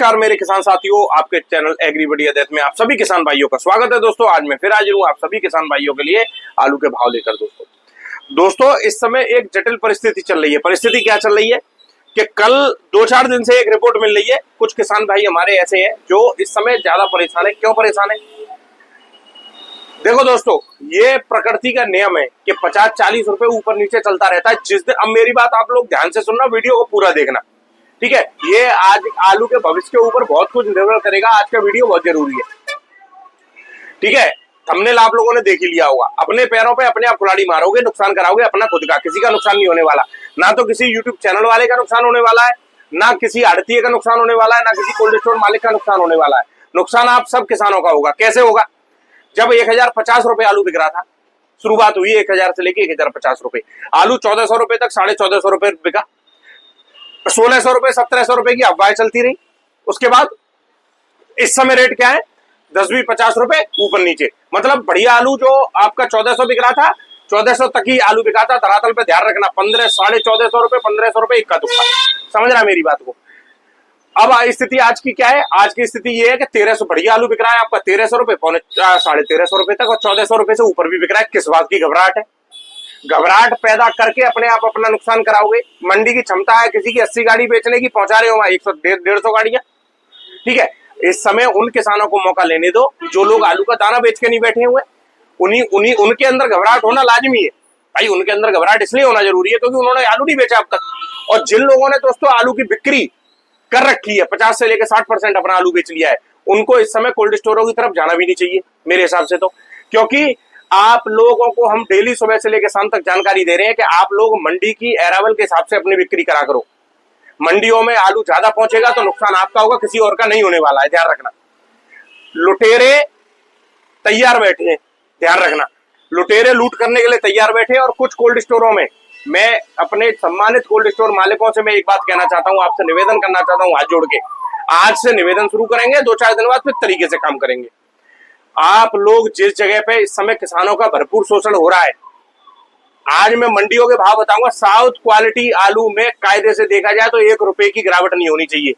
नमस्कार मेरे किसान साथियों, आपके चैनल एग्रीबडी अदैत में आप सभी किसान भाइयों का स्वागत है। दोस्तों आज मैं फिर हाजिर हूं आप सभी किसान भाइयों के लिए आलू के भाव लेकर। दोस्तों इस समय एक जटिल परिस्थिति चल रही है। परिस्थिति क्या चल रही है कि कल 2-4 दिन से एक रिपोर्ट मिल रही है। कुछ किसान भाई हमारे ऐसे हैं जो इस समय ज्यादा परेशान है। क्यों परेशान है? देखो दोस्तों, ये प्रकृति का नियम है कि 50-40 रुपए ऊपर नीचे चलता रहता है। जिस दिन, अब मेरी बात आप लोग ध्यान से सुनना, वीडियो को पूरा देखना, ठीक है? ये आज आलू के भविष्य के ऊपर बहुत कुछ निर्भर करेगा। आज का वीडियो बहुत जरूरी है, ठीक है? थंबनेल आप लोगों ने देख ही लिया होगा। अपने पैरों पे अपने आप कुल्हाड़ी मारोगे, नुकसान कराओगे अपना खुद का। किसी का नुकसान नहीं होने वाला, ना तो किसी यूट्यूब चैनल वाले का नुकसान होने वाला है, ना किसी आड़तीय का नुकसान होने वाला है, ना किसी कोल्ड स्टोर मालिक का नुकसान होने वाला है। नुकसान आप सब किसानों का होगा। कैसे होगा? जब 1050 रुपए आलू बिक रहा था, शुरुआत हुई 1000 से लेके 1050 रुपए, आलू 1400 रुपए तक 1450 रुपए बिका। 1600 रुपए 1700 रुपए की अफवाहें चलती रही। उसके बाद इस समय रेट क्या है? 10-20 50 रुपए ऊपर नीचे। मतलब बढ़िया आलू जो आपका 1400 बिक रहा था, 1400 तक ही आलू बिका था। धरातल पे ध्यान रखना, 1450 रुपए 1500 रुपए इक्का दुक्का। समझ रहा मेरी बात को? अब स्थिति आज की क्या है? आज की स्थिति ये है कि 1300 बढ़िया आलू बिक रहा है आपका 1300 रुपए, 1350 रुपए तक, और 1400 रुपए से ऊपर भी बिक रहा है। किस बात की घबराहट है? घबराहट पैदा करके अपने आप अपना नुकसान कराओगे। मंडी की क्षमता है किसी की 80 गाड़ी बेचने की, पहुंचा रहे हो वहां 100-150 गाड़ियां, ठीक है? इस समय उन किसानों को मौका लेने दो जो लोग आलू का दाना बेच के नहीं बैठे हुए। उनके अंदर घबराहट होना लाजमी है भाई। उनके अंदर घबराहट इसलिए होना जरूरी है क्योंकि उन्होंने आलू नहीं बेचा अब तक। और जिन लोगों ने दोस्तों आलू की बिक्री कर रखी है, 50 से लेकर 60% अपना आलू बेच लिया है, उनको इस समय कोल्ड स्टोरों की तरफ जाना भी नहीं चाहिए मेरे हिसाब से तो। क्योंकि आप लोगों को हम डेली सुबह से लेकर शाम तक जानकारी दे रहे हैं कि आप लोग मंडी की अरावल के हिसाब से अपनी बिक्री करा करो। मंडियों में आलू ज्यादा पहुंचेगा तो नुकसान आपका होगा, किसी और का नहीं होने वाला है, ध्यान रखना। लुटेरे तैयार बैठे हैं, ध्यान रखना। लुटेरे लूट करने के लिए तैयार बैठे। और कुछ कोल्ड स्टोरों में, मैं अपने सम्मानित कोल्ड स्टोर मालिकों से मैं एक बात कहना चाहता हूं, आपसे निवेदन करना चाहता हूं, हाथ जोड़ के। आज से निवेदन शुरू करेंगे, 2-4 दिन बाद फिर तरीके से काम करेंगे। आप लोग जिस जगह पे इस समय किसानों का भरपूर शोषण हो रहा है, आज मैं मंडियों के भाव बताऊंगा। साउथ क्वालिटी आलू में कायदे से देखा जाए तो 1 रुपए की गिरावट नहीं होनी चाहिए।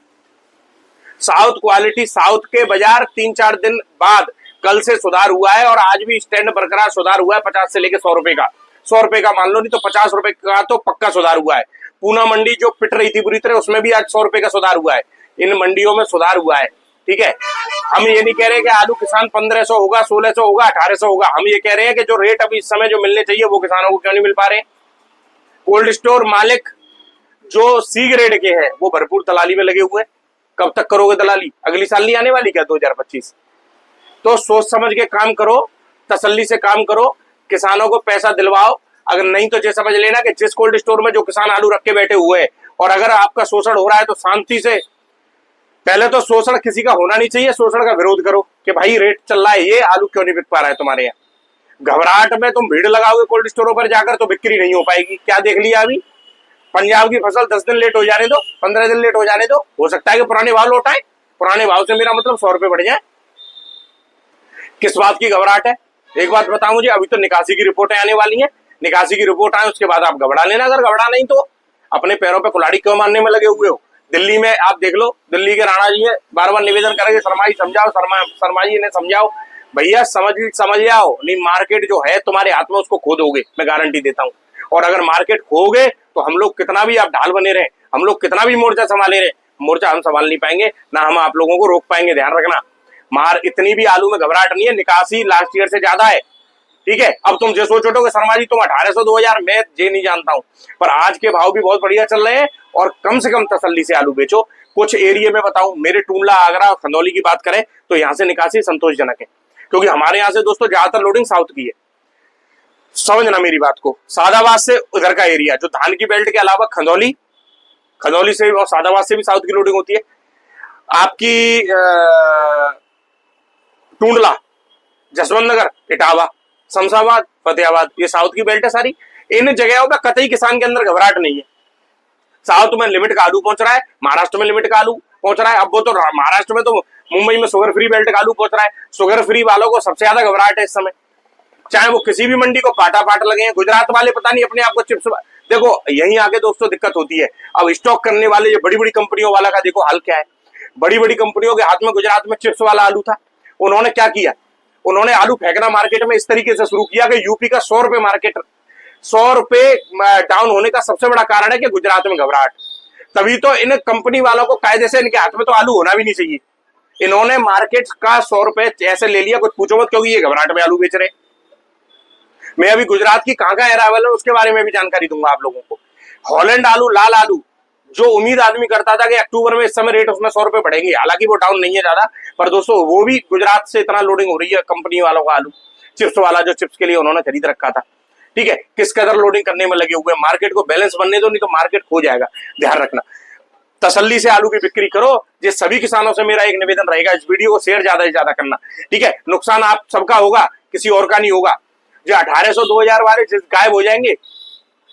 साउथ क्वालिटी, साउथ के बाजार 3-4 दिन बाद कल से सुधार हुआ है और आज भी स्टैंड बरकरार सुधार हुआ है 50 से लेके 100 रुपए का। 100 रुपए का मान लो, नहीं तो 50 रुपए का तो पक्का सुधार हुआ है। पूना मंडी जो पिट रही थी बुरी तरह, उसमें भी आज 100 रुपए का सुधार हुआ है। इन मंडियों में सुधार हुआ है, ठीक है? हम ये नहीं कह रहे कि आलू किसान 1500 होगा, 1600 होगा, 1800 होगा। हम ये कह रहे हैं कि जो रेट अभी इस समय जो मिलने चाहिए वो किसानों को क्यों नहीं मिल पा रहे? कोल्ड स्टोर मालिक जो सी ग्रेड के हैं वो भरपूर दलाली में लगे हुए हैं। कब तक करोगे दलाली? अगली साल नहीं आने वाली क्या 2025? तो सोच समझ के काम करो, तसल्ली से काम करो, किसानों को पैसा दिलवाओ। अगर नहीं तो ये समझ लेना कि जिस कोल्ड स्टोर में जो किसान आलू रख के बैठे हुए हैं, और अगर आपका शोषण हो रहा है तो शांति से, पहले तो शोषण किसी का होना नहीं चाहिए, शोषण का विरोध करो कि भाई रेट चल रहा है, ये आलू क्यों नहीं बिक पा रहा है तुम्हारे यहाँ। घबराहट में तुम भीड़ लगाओगे कोल्ड स्टोरों पर जाकर तो बिक्री नहीं हो पाएगी। क्या देख लिया अभी? पंजाब की फसल 10 दिन लेट हो जाने दो, 15 दिन लेट हो जाने दो, हो सकता है कि पुराने भाव लौट आए। पुराने भाव से मेरा मतलब 100 रुपए बढ़ जाए। किस बात की घबराहट है? एक बात बताओ मुझे, अभी तो निकासी की रिपोर्टें आने वाली हैं। निकासी की रिपोर्ट आए उसके बाद आप घबरा लेना। अगर घबरा नहीं तो अपने पैरों पे कुल्हाड़ी क्यों मारने में लगे हुए हो? दिल्ली में आप देख लो, दिल्ली के राणा जी है, बार-बार निवेदन करेंगे, शर्मा जी समझाओ, शर्मा जी ने समझाओ, भैया समझ जाओ। नहीं, मार्केट जो है तुम्हारे हाथ में, उसको खो दोगे, मैं गारंटी देता हूँ। और अगर मार्केट खोगे तो हम लोग कितना भी आप ढाल बने रहे, हम लोग कितना भी मोर्चा संभाले रहे, मोर्चा हम संभाल नहीं पाएंगे, ना हम आप लोगों को रोक पाएंगे। ध्यान रखना, इतनी भी आलू में घबराहट नहीं है। निकासी लास्ट ईयर से ज्यादा है, ठीक है? अब तुम जो सोचो कि शर्मा जी तुम 1800-2000, मैं ये नहीं जानता हूं, पर आज के भाव भी बहुत बढ़िया चल रहे हैं। और कम से कम तसल्ली से आलू बेचो। कुछ एरिया में बताऊं, मेरे टूंडला, आगरा, खंदौली की बात करें तो यहाँ से निकासी संतोषजनक है, क्योंकि हमारे यहाँ से दोस्तों ज्यादातर लोडिंग साउथ की है। समझना मेरी बात को। सादाबाद से उधर का एरिया, जो धान की बेल्ट के अलावा खंदौली से और सादाबाद से भी साउथ की लोडिंग होती है। आपकी टूंडला, जसवंत नगर, इटावा, शमशाबाद, फतेहाबाद, ये साउथ की बेल्ट है सारी। इन जगहों पे कतई किसान के अंदर घबराहट नहीं है। साउथ में लिमिट का आलू पहुंच रहा है, महाराष्ट्र में लिमिट का आलू पहुंच रहा है। अब वो तो महाराष्ट्र में तो मुंबई में शुगर फ्री बेल्ट का आलू पहुंच रहा है। शुगर फ्री वालों को सबसे ज्यादा घबराहट है इस समय, चाहे वो किसी भी मंडी को पाट लगे हैं। गुजरात वाले पता नहीं अपने आप को चिप्स, देखो यहीं आके दोस्तों दिक्कत होती है। अब स्टॉक करने वाले जो बड़ी बड़ी कंपनियों वाला का देखो हाल क्या है। बड़ी बड़ी कंपनियों के हाथ में गुजरात में चिप्स वाला आलू था। उन्होंने क्या किया, उन्होंने आलू फेंकना मार्केट में इस तरीके से शुरू किया कि यूपी का 100 रुपए मार्केट, 100 रुपए डाउन होने का सबसे बड़ा कारण है कि गुजरात में घबराहट। तभी तो इन कंपनी वालों को कायदे से इनके हाथ में तो आलू होना भी नहीं चाहिए। इन्होंने मार्केट का 100 रुपए ऐसे ले लिया, कुछ पूछो मत, क्योंकि ये घबराहट में आलू बेच रहे। मैं अभी गुजरात की कहां अरावल है उसके बारे में भी जानकारी दूंगा आप लोगों को। हॉलैंड आलू, लाल आलू, जो उम्मीद आदमी करता था कि अक्टूबर में इस समय रेट उसमें 100 रुपए बढ़ेंगे, हालांकि वो डाउन नहीं है ज्यादा, पर दोस्तों वो भी गुजरात से इतना लोडिंग हो रही है कंपनी वालों का आलू, चिप्स वाला जो चिप्स के लिए उन्होंने खरीद रखा था। ठीक है, किस कदर लोडिंग करने में लगे हुए, मार्केट को बैलेंस बनने दो, नहीं तो मार्केट खो जाएगा, ध्यान रखना। तसल्ली से आलू की बिक्री करो, ये सभी किसानों से मेरा एक निवेदन रहेगा। इस वीडियो को शेयर ज्यादा से ज्यादा करना, ठीक है। नुकसान आप सबका होगा, किसी और का नहीं होगा। जो 1800 2000 वाले गायब हो जाएंगे,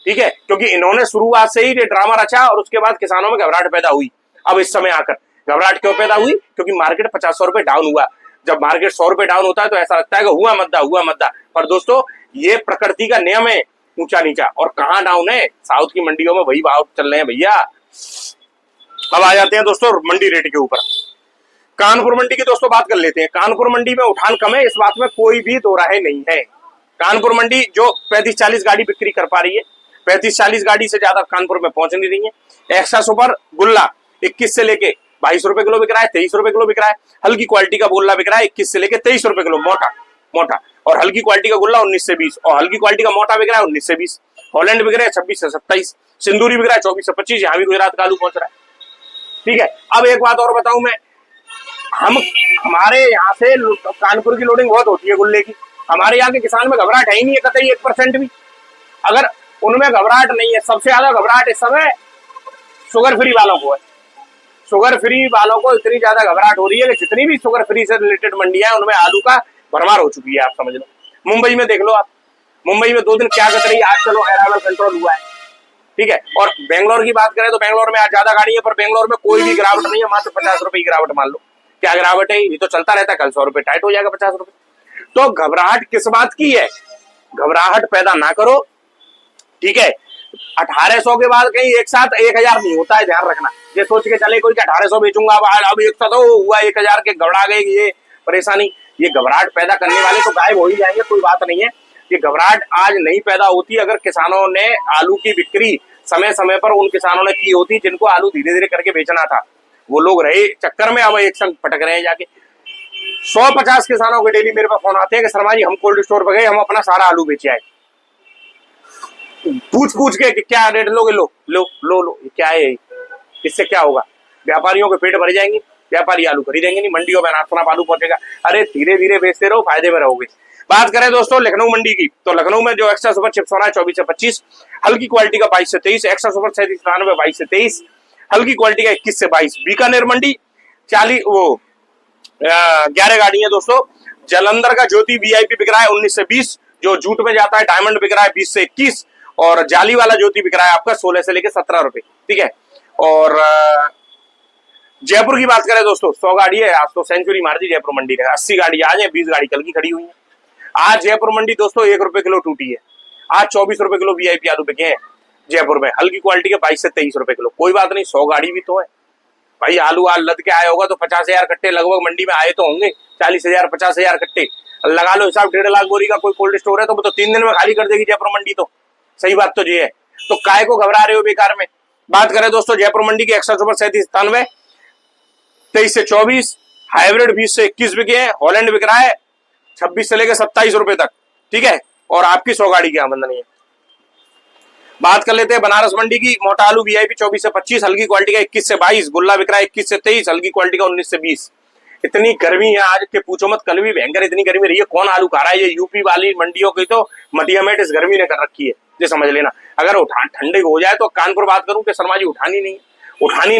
ठीक है, क्योंकि इन्होंने शुरुआत से ही ये ड्रामा रचा और उसके बाद किसानों में घबराहट पैदा हुई। अब इस समय आकर घबराहट क्यों पैदा हुई, क्योंकि मार्केट 50-100 रुपए डाउन हुआ। जब मार्केट 100 रुपए डाउन होता है तो ऐसा लगता है कि हुआ मद्दा। पर दोस्तों ये प्रकृति का नियम है, ऊंचा नीचा। और कहां डाउन है, साउथ की मंडियों में वही भाव चल रहे हैं भैया। अब आ जाते हैं दोस्तों मंडी रेट के ऊपर। कानपुर मंडी की दोस्तों बात कर लेते हैं। कानपुर मंडी में उठान कम है, इस बात में कोई भी दो राय नहीं है। कानपुर मंडी जो 35-40 गाड़ी बिक्री कर पा रही है, 35-40 गाड़ी से ज्यादा कानपुर में पहुंच नहीं रही है। एक्स्ट्रा सुपर गुल्ला 21 से लेके 22 रुपए किलो बिक रहा है, 23 रुपए किलो बिक रहा है। हल्की क्वालिटी का गोल्ला बिक रहा है 21 से लेके 23 रुपए किलो, मोटा। और हल्की क्वालिटी का गुल्ला 19 से 20, और हल्की क्वालिटी का मोटा बिक रहा है 19 से 20। हॉलैंड बिक रहा है 26 से 27, सिंदूरी बिक रहा है 24 से 25। यहाँ भी गुजरात का आलू पहुंच रहा है, ठीक है। अब एक बात और बताऊं मैं, हमारे यहाँ से कानपुर की लोडिंग बहुत होती है गुल्ले की। हमारे यहाँ के किसान में घबराहट है ही नहीं है कतई 1% भी। अगर उनमें घबराहट नहीं है, सबसे ज्यादा घबराहट इस समय शुगर फ्री वालों को है। शुगर फ्री वालों को इतनी ज्यादा घबराहट हो रही है कि जितनी भी शुगर फ्री से रिलेटेड मंडियां है उनमें आलू का भरमार हो चुकी है, आप समझ लो। मुंबई में देख लो आप, मुंबई में 2 दिन क्या कर रही, आज चलो अराइवल कंट्रोल हुआ है, ठीक है। और बेंगलोर की बात करें तो बेंगलोर में आज ज्यादा गाड़ी है, पर बेंगलोर में कोई भी गिरावट नहीं है, मात्र 50 रुपए की गिरावट मान लो। क्या गिरावट है, ये तो चलता रहता है, कल 100 रुपए टाइट हो जाएगा 50 रुपए। तो घबराहट किस बात की है, घबराहट पैदा ना करो, ठीक है। 1800 के बाद कहीं एक साथ 1000 नहीं होता है, ध्यान रखना। ये सोच के चले कोई 1800 बेचूंगा अब एक साथ हुआ 1000 के, घबरा गए, ये परेशानी। ये घबराहट पैदा करने वाले तो गायब हो ही जाएंगे, कोई बात नहीं है। ये घबराहट आज नहीं पैदा होती अगर किसानों ने आलू की बिक्री समय समय पर उन किसानों ने की होती जिनको आलू धीरे धीरे करके बेचना था। वो लोग रहे चक्कर में, अब एक संग पटक रहे हैं जाके। 150 किसानों के डेली मेरे पास फोन आते हैं कि शर्मा जी हम कोल्ड स्टोर पर गए, हम अपना सारा आलू बेचे आए। पूछ के कि क्या रेट लोगे, लो क्या है, इससे क्या होगा, व्यापारियों के पेट भर जाएंगे, व्यापारी आलू खरीदेंगे नहीं, मंडियों में अनाप आलू पहुंचेगा। अरे धीरे धीरे बेचते रहो, फायदे में रहोगे। बात करें दोस्तों लखनऊ मंडी की, तो लखनऊ में जो एक्स्ट्रा सुपर चिप्स हो रहा है 24 से 25, हल्की क्वालिटी का 22 से 23, एक्स्ट्रा सुपर 37-93 22 से 23, हल्की क्वालिटी का 21 से 22। बीकानेर मंडी 11 गाड़ी है दोस्तों। जलंधर का ज्योति वीआईपी बिक रहा है 19 से 20, जो जूट में जाता है डायमंड बिक रहा है 20 से 21, और जाली वाला ज्योति बिक रहा है आपका 16 से लेकर 17 रुपए, ठीक है। और जयपुर की बात करें दोस्तों, 100 गाड़ी है, आज तो सेंचुरी मार दी जयपुर मंडी ने। 80 गाड़ी आज है, 20 गाड़ी कल की खड़ी हुई है। आज जयपुर मंडी दोस्तों 1 रुपए किलो टूटी है। आज 24 रुपए किलो वीआईपी आलू बिके हैं जयपुर में, हल्की क्वालिटी के 22 से 23 रुपए किलो। कोई बात नहीं, 100 गाड़ी भी तो है भाई। आलू आज लद के आया होगा तो 50,000 कट्टे लगभग मंडी में आए तो होंगे, 40,000 50,000 कट्टे लगा लो हिसाब। 1.5 लाख बोरी का कोई कोल्ड स्टोर है तो वो तो 3 दिन में खाली कर देगी जयपुर मंडी। तो सही बात तो ये है, तो काय को घबरा रहे हो बेकार में। बात करें दोस्तों जयपुर मंडी की, एक्स्ट्रा सुपर 37-93 23 से 24, हाइब्रिड 20 से 21 बिके हैं। हॉलैंड बिक रहा है 26 से लेकर 27 रुपए तक, ठीक है। और आपकी 100 गाड़ी की आमदनी है। बात कर लेते हैं बनारस मंडी की। मोटा आलू वीआईपी 24 से 25, हल्की क्वालिटी का 21 से 22, गुल्ला बिक रहा है 21 से 23, हल्की क्वालिटी का 19 से 20। इतनी गर्मी है आज के पूछो मत, कल भी भयंकर इतनी गर्मी रही है। कौन आलू खा रहा है, ये यूपी वाली मंडियों की तो मटियामेट इस गर्मी ने कर रखी है, ये समझ लेना। अगर उठान ठंडे हो जाए तो कानपुर बात करूं कि शर्मा जी उठानी नहीं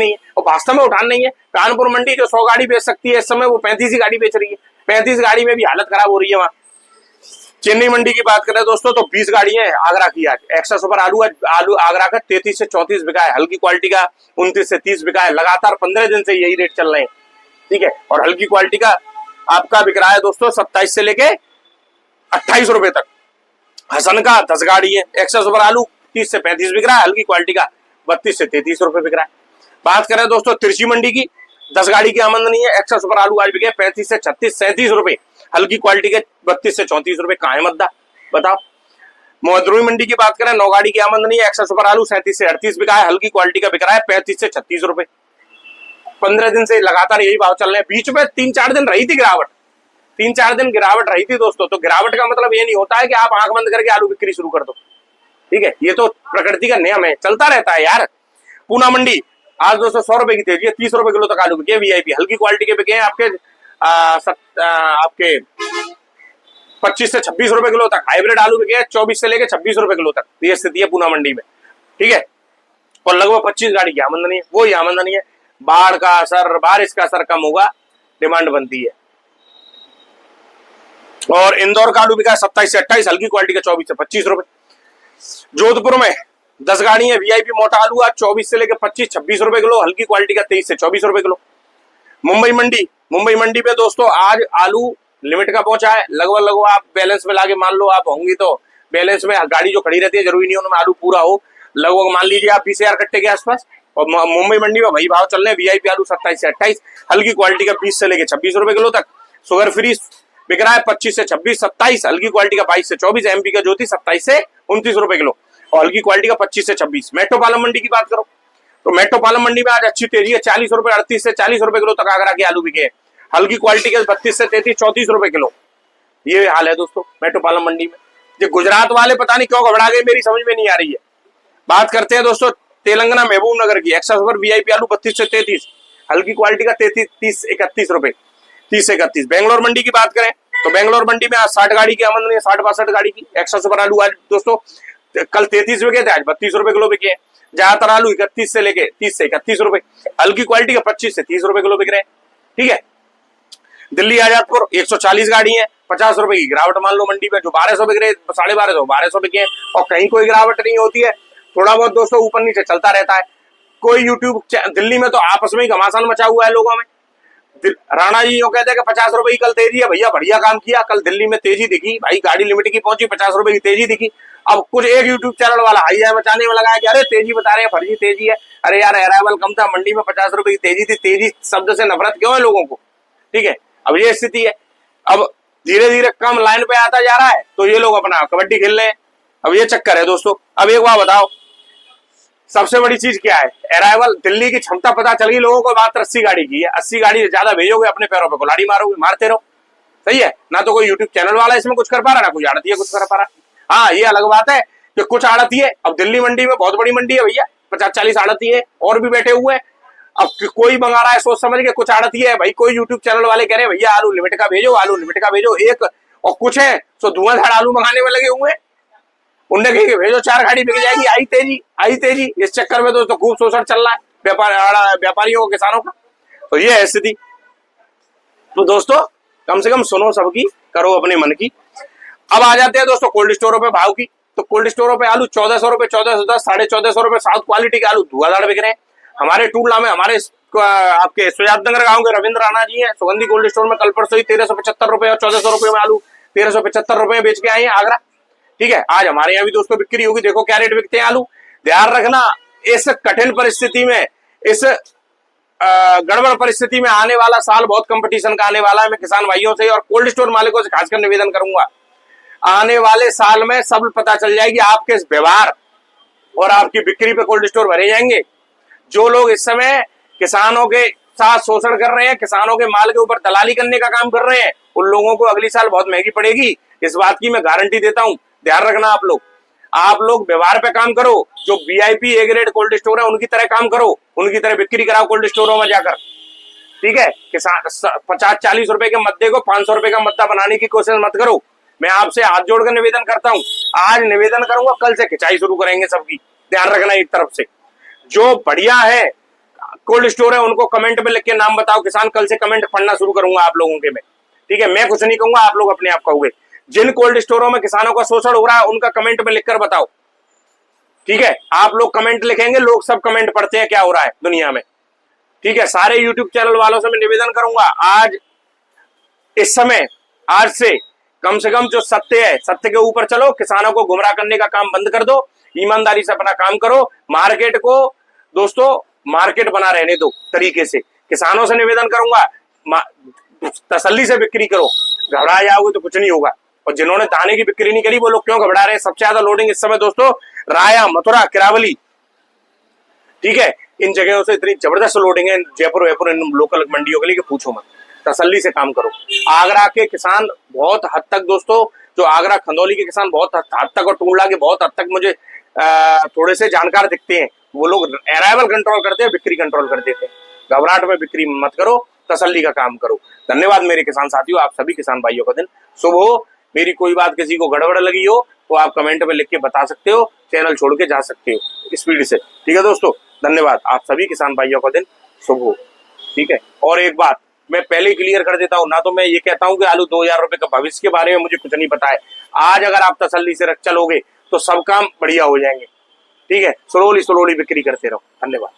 है, और वास्तव में उठान नहीं है। कानपुर मंडी जो 100 गाड़ी बेच सकती है इस समय वो 35 ही गाड़ी बेच रही है। 35 गाड़ी में भी हालत खराब हो रही है वहां। चेन्नई मंडी की बात करें दोस्तों तो 20 गाड़ियां हैं आगरा की। आज एक्स्ट्रा सुपर आलू आगरा का 33 से 34 बिका है, हल्की क्वालिटी का 29 से 30 बिका है। लगातार 15 दिन से यही रेट चल रहे हैं, ठीक है। और हल्की क्वालिटी का आपका बिक रहा है दोस्तों 27 से लेके 28 रुपए तक। हसन का 10 गाड़ी है। एक्स्ट्रा सुपर आलू 30 से 35 बिक रहा है, हल्की क्वालिटी का 32 से 33 रुपए बिक रहा है। बात करें दोस्तों तिरछी मंडी की, 10 गाड़ी की आमदनी है। एक्स्ट्रा सुपर आलू आज बिके 35 से 36 37 रुपए, हल्की क्वालिटी के 32 से 34 रुपए। कहाँ है मद्दा बताओ। मोहद्रोई मंडी की बात करें, 9 गाड़ी की आमदनी है। एक्स्ट्रा सुपर आलू 37 से 38 बिका है, हल्की क्वालिटी का बिक रहा है 35 से 36 रुपए। 15 दिन से लगातार यही भाव चल रहे हैं। बीच में 3-4 दिन रही थी गिरावट, 3-4 दिन गिरावट रही थी दोस्तों। तो गिरावट का मतलब ये नहीं होता है कि आप आंख बंद करके आलू बिक्री शुरू कर दो, ठीक है। ये तो प्रकृति का नियम है, चलता रहता है यार। पूना मंडी आज दोस्तों 100 रुपए की तेजी है, 30 रुपए किलो तक आलू बिके। वीआईपी हल्की क्वालिटी के बिके हैं आपके आपके 25 से 26 रुपए किलो तक। हाइब्रिड आलू बिके हैं 24 से लेके 26 रुपए किलो तक। ये स्थिति है पूना मंडी में, ठीक है। और लगभग 25 गाड़ी की आमदनी है। वो ही आमदनी है, बाढ़ का असर, बारिश का असर कम होगा, डिमांड बनती है। और इंदौर का आलू बिका 27 से 28, हल्की क्वालिटी का 24 से 25 रुपए। जोधपुर में 10 गाड़ी है वीआईपी मोटा आलू आज 24 से लेकर 25-26 रुपए किलो, हल्की क्वालिटी का 23 से 24 रुपए किलो। मुंबई मंडी पे दोस्तों आज आलू लिमिट का पहुंचा है। लगभग आप बैलेंस में लाके मान लो, आप होंगी तो बैलेंस में गाड़ी जो खड़ी रहती है जरूरी नहीं उनमें आलू पूरा हो। लगभग मान लीजिए आप 20,000 कट्टे के आसपास। और मुंबई मंडी में वही भाव चल रहे हैं। वीआईपी आलू 27 से 28, हल्की क्वालिटी का 20 से लेकर 26 रुपए किलो तक। शुगर फ्री बिक रहा है 25 से 26, 27, हल्की क्वालिटी का 22 से 24। एमपी का ज्योति 27 से 29 रुपए किलो और हल्की क्वालिटी का 25 से 26। मेट्रोपालम मंडी की बात करो तो मेट्रोपालम मंडी में आज अच्छी तेजी है। 40 रुपए 38 से 40 रुपए किलो तक आगरा के आलू बिके हैं, हल्की क्वालिटी के 32 से 33, 34 रुपए किलो। ये हाल है दोस्तों मेट्रोपालम मंडी में। ये गुजरात वाले पता नहीं क्यों घबरा गए, मेरी समझ में नहीं आ रही है। बात करते हैं दोस्तों तेलंगाना महबूब नगर की। एक्स्ट्रा सुपर वीआईपी आलू 32 से 33, हल्की क्वालिटी का 30 31 रुपए, 30 से 31। बेंगलोर मंडी की बात करें तो बेंगलोर मंडी में आज 60 गाड़ी की आमदनी है, 60-62 गाड़ी की। एक्स्ट्रा सुपर आलू आज दोस्तों कल 33 बिके थे, आज 32 रुपए किलो बिके हैं। ज्यादातर आलू 31 से लेके 30 से 31 रुपए, हल्की क्वालिटी का 25 से 30 रुपए किलो बिक रहे हैं, ठीक है। दिल्ली आजादपुर 140 गाड़ी है, 50 रुपए की गिरावट मान लो मंडी में। जो 1200 बिक रहे, 1250 बिके हैं और कहीं कोई गिरावट नहीं होती है। थोड़ा बहुत दोस्तों ऊपर नीचे चलता रहता है। कोई यूट्यूब दिल्ली में तो आपस में ही घमासान मचा हुआ है लोगों में। राणा जी यूँ कहते हैं कि 50 रुपए की कल तेजी है। भैया बढ़िया काम किया, कल दिल्ली में तेजी दिखी भाई, गाड़ी लिमिट की पहुंची, 50 रुपए की तेजी दिखी। अब कुछ एक यूट्यूब चैनल वाला हाई मचाने में लगा है कि अरे तेजी बता रहे हैं, फर्जी तेजी है। अरे यार अराइवल कम था, मंडी में 50 रुपए की तेजी थी। तेजी शब्द से नफरत क्यों है लोगों को, ठीक है। अब ये स्थिति है। अब धीरे धीरे कम लाइन पे आता जा रहा है तो ये लोग अपना कबड्डी खेल रहे हैं। अब ये चक्कर है दोस्तों। अब एक बार बताओ, सबसे बड़ी चीज क्या है, अराइवल दिल्ली की क्षमता पता चल गई लोगों को। मात्र 80 गाड़ी की है, 80 गाड़ी ज्यादा भेजोगे अपने पैरों पे कुल्हाड़ी मारोगे, मारते रहो, सही है ना। तो कोई यूट्यूब चैनल वाला इसमें कुछ कर पा रहा, ना कोई आड़ती है कुछ कर पा रहा। हाँ ये अलग बात है कि कुछ आड़ती है। अब दिल्ली मंडी में बहुत बड़ी मंडी है भैया, 50-40 आड़ती है और भी बैठे हुए हैं। अब कोई मंगा रहा है सोच समझ के, कुछ आड़ती है भाई। कोई यूट्यूब चैनल वाले कह रहे हैं भैया आलू लिमिट का भेजो, आलू लिमिट का भेजो एक, और कुछ है तो धुआंधार आलू मंगाने में लगे हुए हैं। उनने कही भेजो 4 गाड़ी बिक जाएगी, आई तेजी। इस चक्कर में दोस्तों खूब शोषण चल रहा है व्यापारियों को, किसानों का। तो ये है स्थिति। तो दोस्तों कम से कम सुनो सबकी, करो अपने मन की। अब आ जाते हैं दोस्तों कोल्ड स्टोरों पे भाव की। तो कोल्ड स्टोरों पे आलू 1400 रुपए, 1410, 1450 रुपए साउथ क्वालिटी के आलू धुआंधार बिक रहे हैं। हमारे टूलना में हमारे आपके सुजात नगर गांव के रविंद्र राणा जी हैं, सुगंधी कोल्ड स्टोर में कल परसों ही 1375 रुपए और 1400 रुपए में आलू 1375 रुपए में बेच के आए हैं आगरा, ठीक है। आज हमारे यहाँ भी दोस्तों बिक्री होगी, देखो क्या रेट बिकते हैं आलू। ध्यान रखना इस कठिन परिस्थिति में, इस गड़बड़ परिस्थिति में आने वाला साल बहुत कंपटीशन का आने वाला है। मैं किसान भाइयों से और कोल्ड स्टोर मालिकों से खासकर निवेदन करूंगा, आने वाले साल में सब पता चल जाएगी आपके इस व्यवहार और आपकी बिक्री पे कोल्ड स्टोर भरे जाएंगे। जो लोग इस समय किसानों के साथ शोषण कर रहे हैं, किसानों के माल के ऊपर दलाली करने का काम कर रहे हैं, उन लोगों को अगली साल बहुत महंगी पड़ेगी। इस बात की मैं गारंटी देता हूं। ध्यान रखना आप लोग व्यवहार पे काम करो। जो VIP A grade cold store है उनकी तरह काम करो, उनकी तरह बिक्री कराओ कोल्ड स्टोरों में जाकर, ठीक है। किसान 50-40 रुपए के मद्दे को 500 रुपए का मद्दा बनाने की कोशिश मत करो। मैं आपसे हाथ जोड़कर निवेदन करता हूं, आज निवेदन करूंगा, कल से खिंचाई शुरू करेंगे सबकी। ध्यान रखना एक तरफ से। जो बढ़िया है कोल्ड स्टोर है उनको कमेंट में लिख के नाम बताओ किसान, कल से कमेंट पढ़ना शुरू करूंगा आप लोगों के में, ठीक है। मैं कुछ नहीं कहूंगा, आप लोग अपने आप कहोगे। जिन कोल्ड स्टोरों में किसानों का शोषण हो रहा है उनका कमेंट में लिखकर बताओ, ठीक है। आप लोग कमेंट लिखेंगे, लोग सब कमेंट पढ़ते हैं क्या हो रहा है दुनिया में, ठीक है। सारे यूट्यूब चैनल वालों से मैं निवेदन करूंगा, आज इस समय आज से कम जो सत्य है, सत्य के ऊपर चलो। किसानों को गुमराह करने का काम बंद कर दो, ईमानदारी से अपना काम करो। मार्केट को दोस्तों मार्केट बना रहने दो तरीके से। किसानों से निवेदन करूंगा, तसल्ली से बिक्री करो, घबरा जाओगे तो कुछ नहीं होगा। और जिन्होंने दाने की बिक्री नहीं करी वो लोग क्यों घबरा रहे हैं? सबसे ज्यादा लोडिंग इस समय दोस्तों राया, मथुरा, किरावली, ठीक है, इन जगहों से इतनी जबरदस्त लोडिंग है जयपुर वयपुर इन लोकल मंडियों के लिए कि पूछो मत। तसल्ली से काम करो। आगरा के किसान बहुत हद तक दोस्तों, जो आगरा खंदौली के किसान बहुत हद तक और टूंडला के बहुत हद तक मुझे थोड़े से जानकार दिखते हैं। वो लोग अराइवल कंट्रोल करते हैं, बिक्री कंट्रोल कर देते हैं। घबराहट में बिक्री मत करो, तसल्ली का काम करो। धन्यवाद मेरे किसान साथियों, आप सभी किसान भाइयों का दिन शुभ हो। मेरी कोई बात किसी को गड़बड़ लगी हो तो आप कमेंट में लिख के बता सकते हो, चैनल छोड़ के जा सकते हो स्पीड से। ठीक है दोस्तों, धन्यवाद, आप सभी किसान भाइयों का दिन शुभ हो। ठीक है, और एक बात मैं पहले क्लियर कर देता हूं ना, तो मैं ये कहता हूं कि आलू 2000 रुपए का भविष्य के बारे में मुझे कुछ नहीं पता है। आज अगर आप तसल्ली से चलोगे तो सब काम बढ़िया हो जाएंगे। ठीक है, स्लोली बिक्री करते रहो। धन्यवाद।